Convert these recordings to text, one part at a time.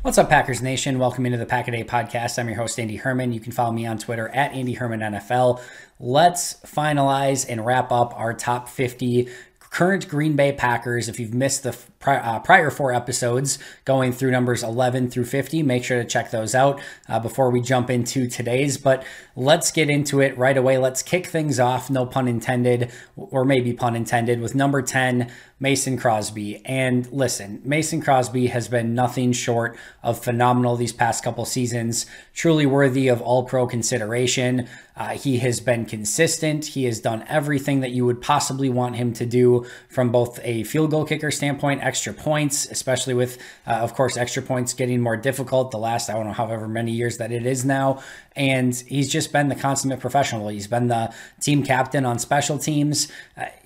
What's up, Packers Nation? Welcome into the Pack a Day podcast. I'm your host, Andy Herman. You can follow me on Twitter at AndyHermanNFL. Let's finalize and wrap up our top 50 current Green Bay Packers. If you've missed the prior 4 episodes going through numbers 11 through 50, make sure to check those out before we jump into today's. But let's get into it right away. Let's kick things off, no pun intended, or maybe pun intended, with number 10, Mason Crosby. And listen, Mason Crosby has been nothing short of phenomenal these past couple seasons, truly worthy of all-pro consideration. He has been consistent. He has done everything that you would possibly want him to do from both a field goal kicker standpoint, extra points, especially with, of course, extra points getting more difficult the last, I don't know, however many years that it is now. And he's just been the consummate professional. He's been the team captain on special teams.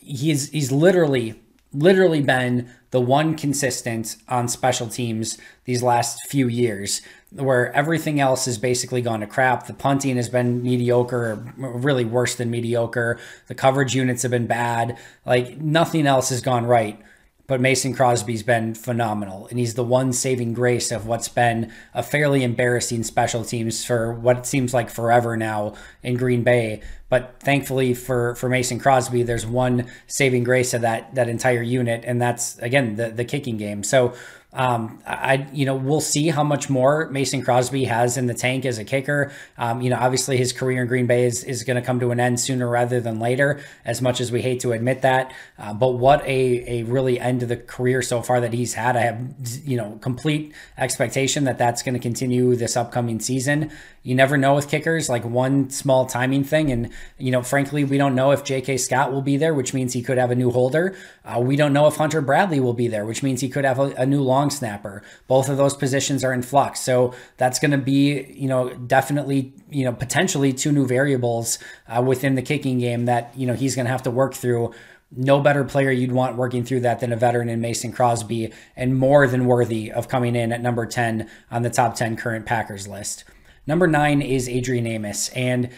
He's literally been the one consistent on special teams these last few years, where everything else has basically gone to crap. The punting has been mediocre, or really worse than mediocre. The coverage units have been bad. Like, nothing else has gone right. But Mason Crosby's been phenomenal, and he's the one saving grace of what's been a fairly embarrassing special teams for what seems like forever now in Green Bay. But thankfully for Mason Crosby, there's one saving grace of that entire unit, and that's, again, the kicking game. So we'll see how much more Mason Crosby has in the tank as a kicker. Obviously his career in Green Bay is going to come to an end sooner rather than later, as much as we hate to admit that. But what a really end to the career so far that he's had. I have, complete expectation that that's going to continue this upcoming season. You never know with kickers, like one small timing thing. And, frankly, we don't know if J.K. Scott will be there, which means he could have a new holder. We don't know if Hunter Bradley will be there, which means he could have a new long snapper. Both of those positions are in flux. So that's going to be, definitely, potentially 2 new variables within the kicking game that, he's going to have to work through. No better player you'd want working through that than a veteran in Mason Crosby, and more than worthy of coming in at number 10 on the top 10 current Packers list. Number 9 is Adrian Amos. And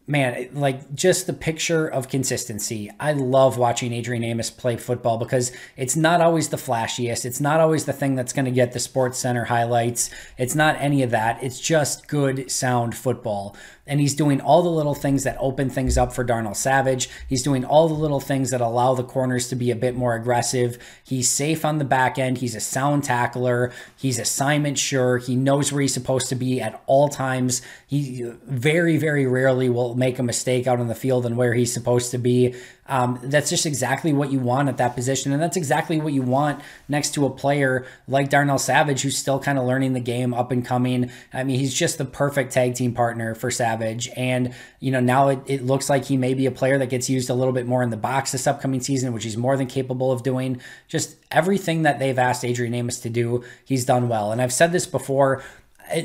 man, like, just the picture of consistency. I love watching Adrian Amos play football because it's not always the flashiest. It's not always the thing that's going to get the Sports Center highlights. It's not any of that. It's just good, sound football. And he's doing all the little things that open things up for Darnell Savage. He's doing all the little things that allow the corners to be a bit more aggressive. He's safe on the back end. He's a sound tackler. He's assignment sure. He knows where he's supposed to be at all times. He very, very rarely will make a mistake out on the field and where he's supposed to be. That's just exactly what you want at that position. And that's exactly what you want next to a player like Darnell Savage, who's still kind of learning the game, up and coming. I mean, he's just the perfect tag team partner for Savage. And, now it looks like he may be a player that gets used a little bit more in the box this upcoming season, which he's more than capable of doing. Just everything that they've asked Adrian Amos to do, he's done well. And I've said this before,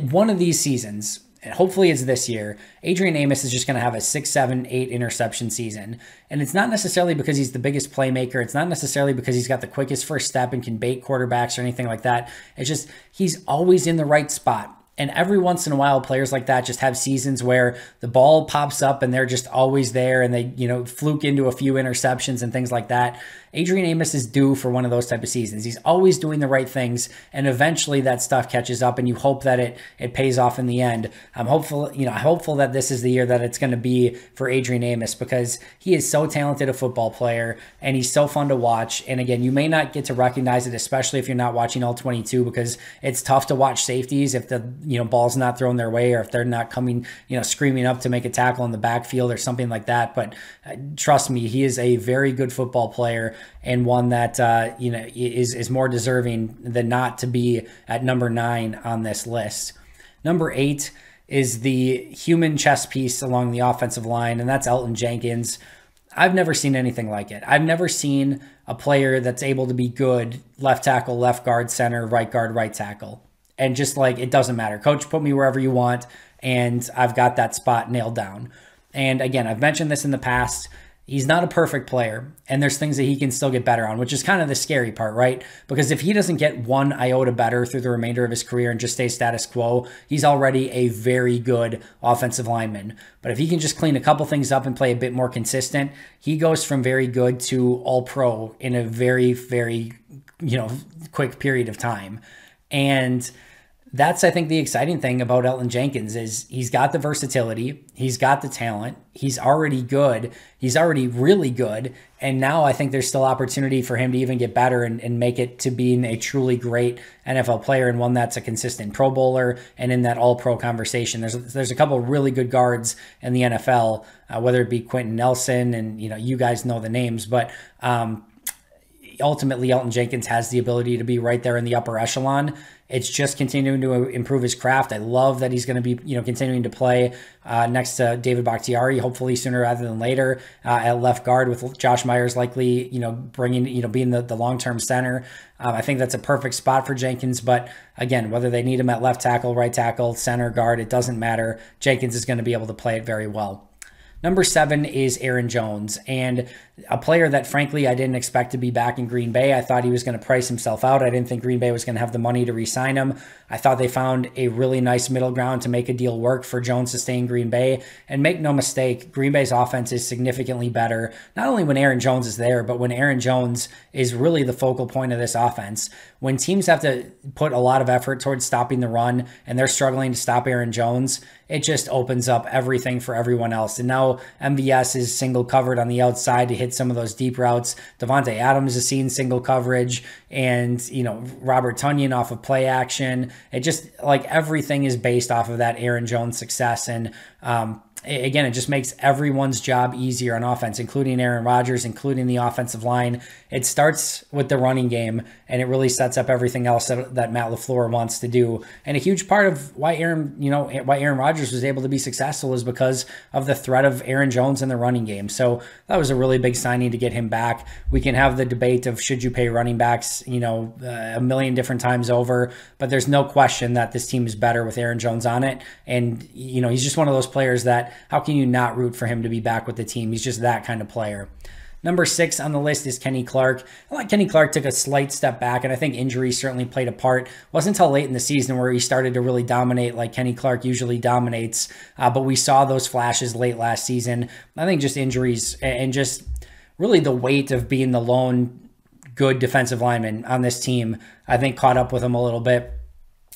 one of these seasons, and hopefully it's this year, Adrian Amos is just going to have a 6, 7, 8 interception season. And it's not necessarily because he's the biggest playmaker. It's not necessarily because he's got the quickest first step and can bait quarterbacks or anything like that. It's just he's always in the right spot. And every once in a while, players like that just have seasons where the ball pops up and they're just always there, and they, fluke into a few interceptions and things like that. Adrian Amos is due for one of those type of seasons. He's always doing the right things, and eventually that stuff catches up, and you hope that it pays off in the end. I'm hopeful that this is the year that it's going to be for Adrian Amos, because he is so talented a football player, and he's so fun to watch. And again, you may not get to recognize it, especially if you're not watching all 22, because it's tough to watch safeties if the ball's not thrown their way, or if they're not coming, screaming up to make a tackle in the backfield or something like that. But trust me, he is a very good football player, and one that, is more deserving than not to be at number 9 on this list. Number 8 is the human chess piece along the offensive line, and that's Elton Jenkins. I've never seen anything like it. I've never seen a player that's able to be good left tackle, left guard, center, right guard, right tackle. And just like, it doesn't matter. Coach, put me wherever you want, and I've got that spot nailed down. And again, I've mentioned this in the past. He's not a perfect player, and there's things that he can still get better on, which is kind of the scary part, right? Because if he doesn't get one iota better through the remainder of his career and just stay status quo, he's already a very good offensive lineman. But if he can just clean a couple things up and play a bit more consistent, he goes from very good to all pro in a very, very, quick period of time. And that's, I think, the exciting thing about Elton Jenkins is he's got the versatility, he's got the talent, he's already good, he's already really good, and now I think there's still opportunity for him to even get better and make it to being a truly great NFL player and one that's a consistent Pro Bowler and in that All-Pro conversation. There's a couple of really good guards in the NFL, whether it be Quentin Nelson, and you guys know the names, but ultimately Elton Jenkins has the ability to be right there in the upper echelon. It's just continuing to improve his craft. I love that he's going to be, continuing to play next to David Baktiyari, hopefully sooner rather than later, at left guard, with Josh Myers likely, being the long-term center. I think that's a perfect spot for Jenkins. But again, whether they need him at left tackle, right tackle, center, guard, it doesn't matter. Jenkins is going to be able to play it very well. Number 7 is Aaron Jones, and a player that, frankly, I didn't expect to be back in Green Bay. I thought he was going to price himself out. I didn't think Green Bay was going to have the money to re-sign him. I thought they found a really nice middle ground to make a deal work for Jones to stay in Green Bay. And make no mistake, Green Bay's offense is significantly better, not only when Aaron Jones is there, but when Aaron Jones is really the focal point of this offense. When teams have to put a lot of effort towards stopping the run and they're struggling to stop Aaron Jones, it just opens up everything for everyone else. And now MVS is single covered on the outside to hit some of those deep routes. Devonte Adams is seeing single coverage, and Robert Tonyan off of play action. It just, like, everything is based off of that Aaron Jones success. And again, it just makes everyone's job easier on offense, including Aaron Rodgers, including the offensive line. It starts with the running game, and it really sets up everything else that Matt LaFleur wants to do. And a huge part of why Aaron Rodgers was able to be successful is because of the threat of Aaron Jones in the running game. So that was a really big signing to get him back. We can have the debate of should you pay running backs, a million different times over, but there's no question that this team is better with Aaron Jones on it. And, he's just one of those players that, how can you not root for him to be back with the team? He's just that kind of player. Number 6 on the list is Kenny Clark. Kenny Clark took a slight step back, and I think injuries certainly played a part. It wasn't until late in the season where he started to really dominate like Kenny Clark usually dominates, but we saw those flashes late last season. I think just injuries and just really the weight of being the lone good defensive lineman on this team, I think caught up with him a little bit.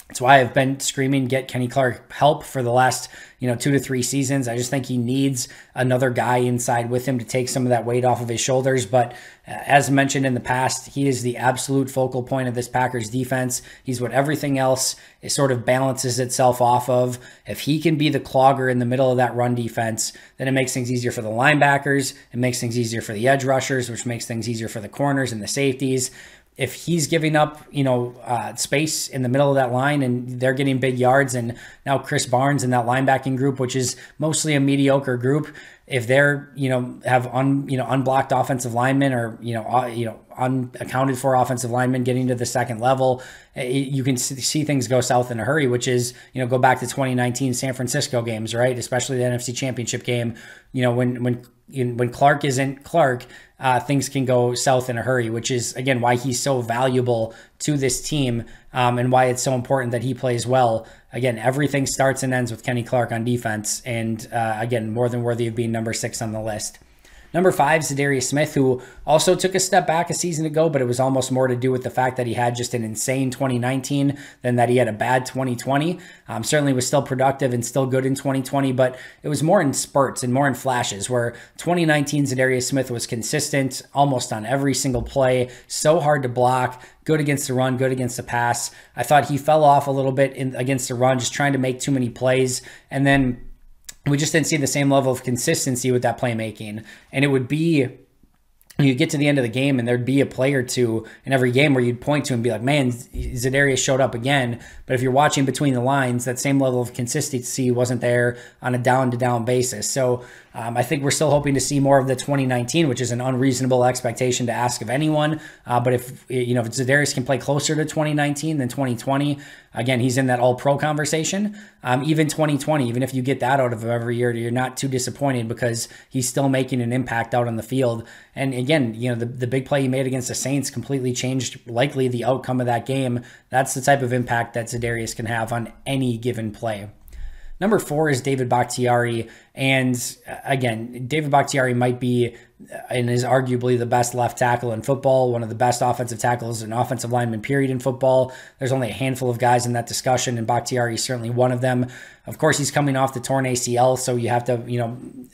That's why I've been screaming, get Kenny Clark help for the last, 2 to 3 seasons. I just think he needs another guy inside with him to take some of that weight off of his shoulders. But as mentioned in the past, he is the absolute focal point of this Packers defense. He's what everything else is sort of balances itself off of. If he can be the clogger in the middle of that run defense, then it makes things easier for the linebackers. It makes things easier for the edge rushers, which makes things easier for the corners and the safeties. If he's giving up, space in the middle of that line and they're getting big yards, and now Chris Barnes in that linebacking group, which is mostly a mediocre group, if they're, have unblocked offensive linemen or, unaccounted for offensive linemen getting to the second level, you can see things go south in a hurry, which is, go back to 2019 San Francisco games, right? Especially the NFC Championship game, when Clark isn't Clark, things can go south in a hurry, which is, again, why he's so valuable to this team, and why it's so important that he plays well. Again, everything starts and ends with Kenny Clark on defense, and again, more than worthy of being number 6 on the list. Number 5, Zadaria Smith, who also took a step back a season ago, but it was almost more to do with the fact that he had just an insane 2019 than that he had a bad 2020. Certainly was still productive and still good in 2020, but it was more in spurts and more in flashes, where 2019 Zadaria Smith was consistent almost on every single play, so hard to block, good against the run, good against the pass. I thought he fell off a little bit against the run, just trying to make too many plays, and then we just didn't see the same level of consistency with that playmaking. And it would be, you get to the end of the game and there'd be a play or two in every game where you'd point to and be like, man, Zadaria showed up again. But if you're watching between the lines, that same level of consistency wasn't there on a down-to-down basis. So I think we're still hoping to see more of the 2019, which is an unreasonable expectation to ask of anyone. But if Zadaria can play closer to 2019 than 2020, again, he's in that all-pro conversation. Even 2020, even if you get that out of him every year, you're not too disappointed because he's still making an impact out on the field. And again, the big play he made against the Saints completely changed likely the outcome of that game. That's the type of impact that Zadaria can have on any given play. Number 4 is David Baktiyari. And again, David Baktiyari might be and is arguably the best left tackle in football, one of the best offensive tackles and offensive lineman period in football. There's only a handful of guys in that discussion, and Baktiyari is certainly one of them. Of course, he's coming off the torn ACL, so you have to,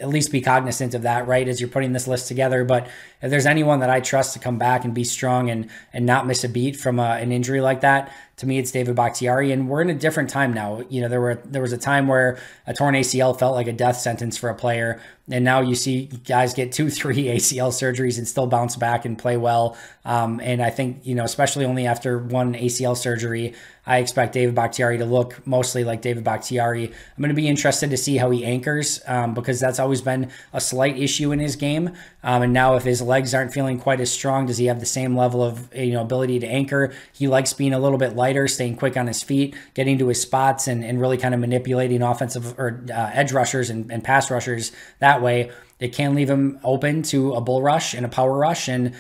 at least be cognizant of that, right, as you're putting this list together. But if there's anyone that I trust to come back and be strong and not miss a beat from an injury like that, to me, it's David Baktiyari. And we're in a different time now. There was a time where a torn ACL felt like a death sentence for a player. And now you see guys get 2-3 ACL surgeries and still bounce back and play well. And I think, especially only after one ACL surgery, I expect David Baktiyari to look mostly like David Baktiyari. I'm going to be interested to see how he anchors because that's always been a slight issue in his game. And now if his legs aren't feeling quite as strong, does he have the same level of ability to anchor? He likes being a little bit lighter, staying quick on his feet, getting to his spots, and really kind of manipulating offensive or edge rushers and pass rushers that way. It can leave him open to a bull rush and a power rush. And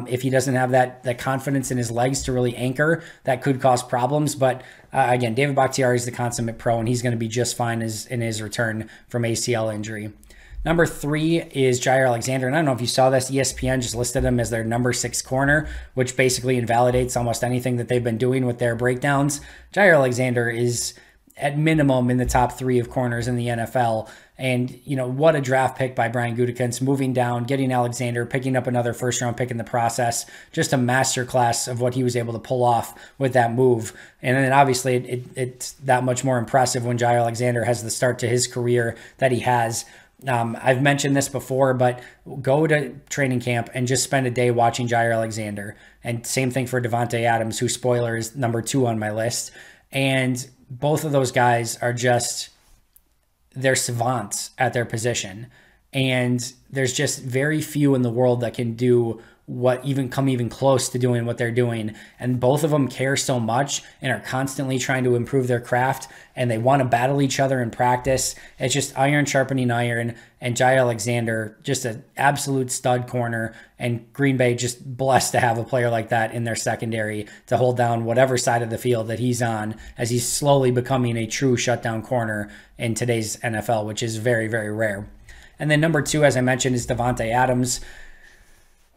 if he doesn't have that confidence in his legs to really anchor, that could cause problems. But again, David Baktiyari is the consummate pro, and he's going to be just fine in his return from ACL injury. Number 3 is Gyra Alexander. And I don't know if you saw this, ESPN just listed him as their number 6 corner, which basically invalidates almost anything that they've been doing with their breakdowns. Gyra Alexander is at minimum in the top 3 of corners in the NFL. And, what a draft pick by Brian Gutekunst, moving down, getting Alexander, picking up another first-round pick in the process. Just a masterclass of what he was able to pull off with that move. And then obviously it's that much more impressive when Gyra Alexander has the start to his career that he has. I've mentioned this before, but go to training camp and just spend a day watching Gyra Alexander. And same thing for Devonte Adams, who, spoiler, is number 2 on my list. And both of those guys are they're savants at their position. And there's just very few in the world that can do come even close to doing what they're doing. And both of them care so much and are constantly trying to improve their craft, and they want to battle each other in practice. It's just iron sharpening iron. And Gyra Alexander, just an absolute stud corner, and Green Bay just blessed to have a player like that in their secondary to hold down whatever side of the field that he's on, as he's slowly becoming a true shutdown corner in today's NFL, which is very, very rare. And then number 2, as I mentioned, is Devonte Adams.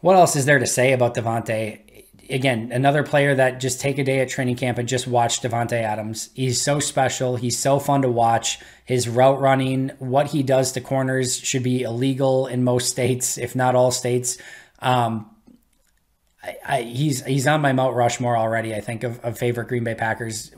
What else is there to say about Devonte? Again, another player that just take a day at training camp and just watch Devonte Adams. He's so special. He's so fun to watch. His route running, what he does to corners should be illegal in most states, if not all states. He's on my Mount Rushmore already, I think, of favorite Green Bay Packers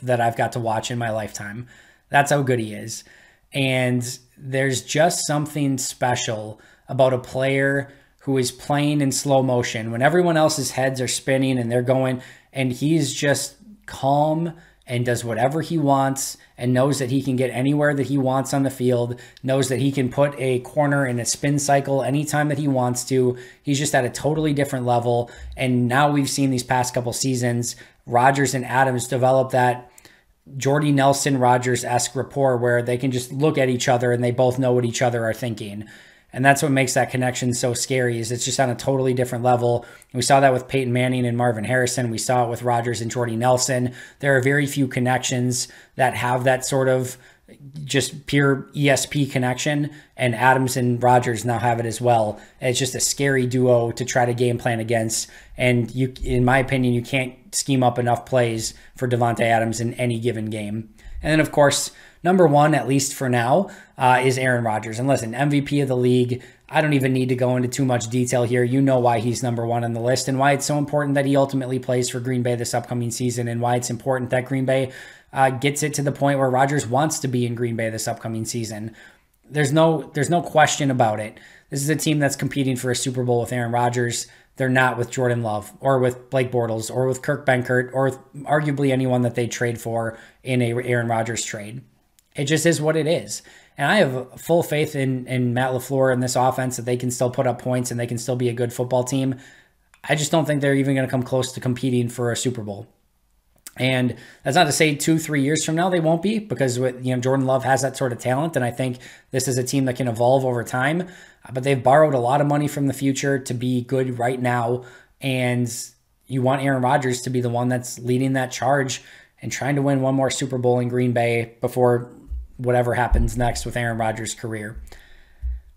that I've got to watch in my lifetime. That's how good he is. And there's just something special about a player who is playing in slow motion when everyone else's heads are spinning and they're going, and he's just calm and does whatever he wants and knows that he can get anywhere that he wants on the field, knows that he can put a corner in a spin cycle anytime that he wants to. He's just at a totally different level. And now we've seen these past couple seasons, Rodgers and Adams develop that Jordy Nelson Rodgers-esque rapport where they can just look at each other and they both know what each other are thinking. And that's what makes that connection so scary, is it's just on a totally different level. We saw that with Peyton Manning and Marvin Harrison. We saw it with Rodgers and Jordy Nelson. There are very few connections that have that sort of just pure ESP connection, and Adams and Rodgers now have it as well. It's just a scary duo to try to game plan against. And you, in my opinion, you can't scheme up enough plays for Devonte Adams in any given game. And then, of course, number 1, at least for now, is Aaron Rodgers. And listen, MVP of the league, I don't even need to go into too much detail here. You know why he's number 1 on the list and why it's so important that he ultimately plays for Green Bay this upcoming season, and why it's important that Green Bay gets it to the point where Rodgers wants to be in Green Bay this upcoming season. There's no question about it. This is a team that's competing for a Super Bowl with Aaron Rodgers. They're not with Jordan Love or with Blake Bortles or with Kirk Benkert or with arguably anyone that they trade for in a Aaron Rodgers trade. It just is what it is. And I have full faith in Matt LaFleur and this offense that they can still put up points and they can still be a good football team. I just don't think they're even going to come close to competing for a Super Bowl. And that's not to say 2-3 years from now they won't be, because Jordan Love has that sort of talent, and I think this is a team that can evolve over time. But they've borrowed a lot of money from the future to be good right now, and you want Aaron Rodgers to be the one that's leading that charge. and trying to win one more Super Bowl in Green Bay before whatever happens next with Aaron Rodgers' career.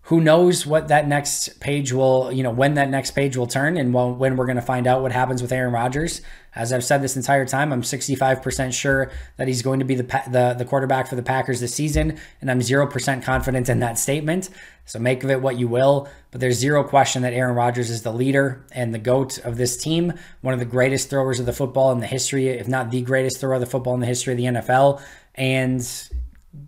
Who knows what that next page will, when that next page will turn and when we're going to find out what happens with Aaron Rodgers. As I've said this entire time, I'm 65% sure that he's going to be the quarterback for the Packers this season, and I'm 0% confident in that statement. So make of it what you will, but there's zero question that Aaron Rodgers is the leader and the GOAT of this team, one of the greatest throwers of the football in the history, if not the greatest thrower of the football in the history of the NFL, and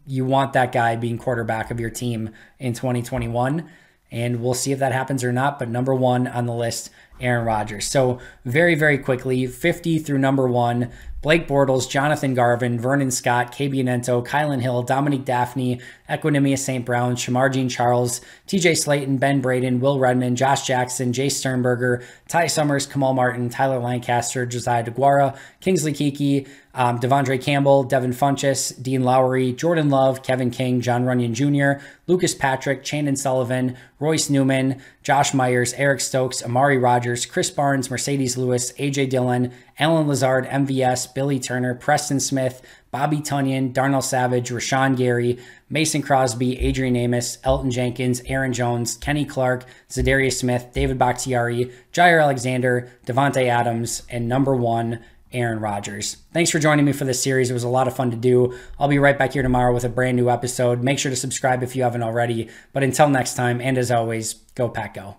you want that guy being quarterback of your team in 2021, and we'll see if that happens or not. But number one on the list, Aaron Rodgers. So very, very quickly, 50 through number 1, Blake Bortles, Jonathan Garvin, Vernon Scott, KB Nento, Kylan Hill, Dominique Daphne, Equinemius St. Brown, Shamar Jean-Charles, TJ Slayton, Ben Braden, Will Redmond, Josh Jackson, Jay Sternberger, Ty Summers, Kamal Martin, Tyler Lancaster, Josiah DeGuara, Kingsley Keke, Devondre Campbell, Devin Funchess, Dean Lowry, Jordan Love, Kevin King, John Runyon Jr., Lucas Patrick, Chandon Sullivan, Royce Newman, Josh Myers, Eric Stokes, Amari Rogers, Chris Barnes, Mercedes Lewis, AJ Dillon, Alan Lazard, MVS, Billy Turner, Preston Smith, Bobby Tunyon, Darnell Savage, Rashawn Gary, Mason Crosby, Adrian Amos, Elton Jenkins, Aaron Jones, Kenny Clark, Zadaria Smith, David Baktiyari, Gyra Alexander, Devonte Adams, and number 1, Aaron Rodgers. Thanks for joining me for this series. It was a lot of fun to do. I'll be right back here tomorrow with a brand new episode. Make sure to subscribe if you haven't already. But until next time, and as always, go Pack Go.